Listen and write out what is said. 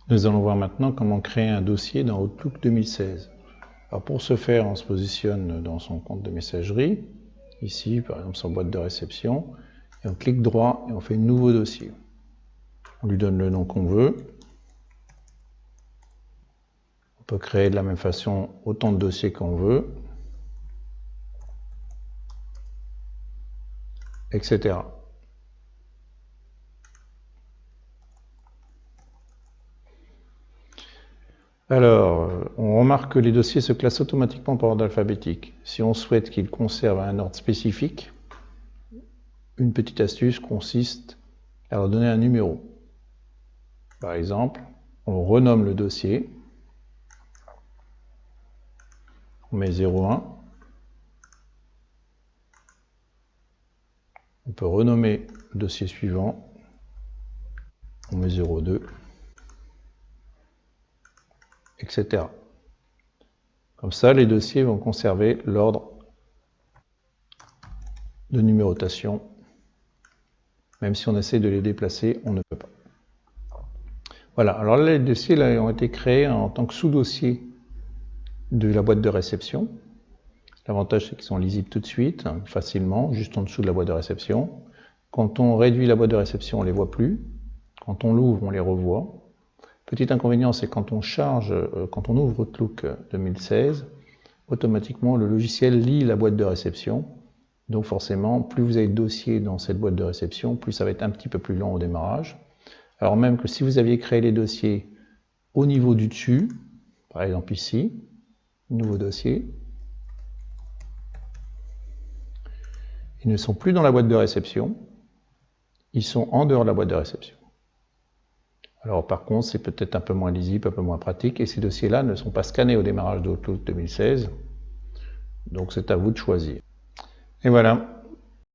Nous allons voir maintenant comment créer un dossier dans Outlook 2016. Alors pour ce faire, on se positionne dans son compte de messagerie, ici par exemple sur boîte de réception, et on clique droit et on fait nouveau dossier. On lui donne le nom qu'on veut. On peut créer de la même façon autant de dossiers qu'on veut, etc. Alors, on remarque que les dossiers se classent automatiquement par ordre alphabétique. Si on souhaite qu'ils conservent un ordre spécifique, une petite astuce consiste à leur donner un numéro. Par exemple, on renomme le dossier, on met 01, on peut renommer le dossier suivant, on met 02, etc. Comme ça, les dossiers vont conserver l'ordre de numérotation. Même si on essaie de les déplacer, on ne peut pas. Voilà, alors là, les dossiers là, ont été créés en tant que sous-dossier de la boîte de réception. L'avantage, c'est qu'ils sont lisibles tout de suite, facilement, juste en dessous de la boîte de réception. Quand on réduit la boîte de réception, on ne les voit plus. Quand on l'ouvre, on les revoit. Petit inconvénient, c'est quand on quand on ouvre Outlook 2016, automatiquement, le logiciel lit la boîte de réception. Donc forcément, plus vous avez de dossiers dans cette boîte de réception, plus ça va être un petit peu plus lent au démarrage. Alors même que si vous aviez créé les dossiers au niveau du dessus, par exemple ici, nouveau dossier, ils ne sont plus dans la boîte de réception, ils sont en dehors de la boîte de réception. Alors par contre, c'est peut-être un peu moins lisible, un peu moins pratique, et ces dossiers-là ne sont pas scannés au démarrage d'Outlook 2016, donc c'est à vous de choisir. Et voilà.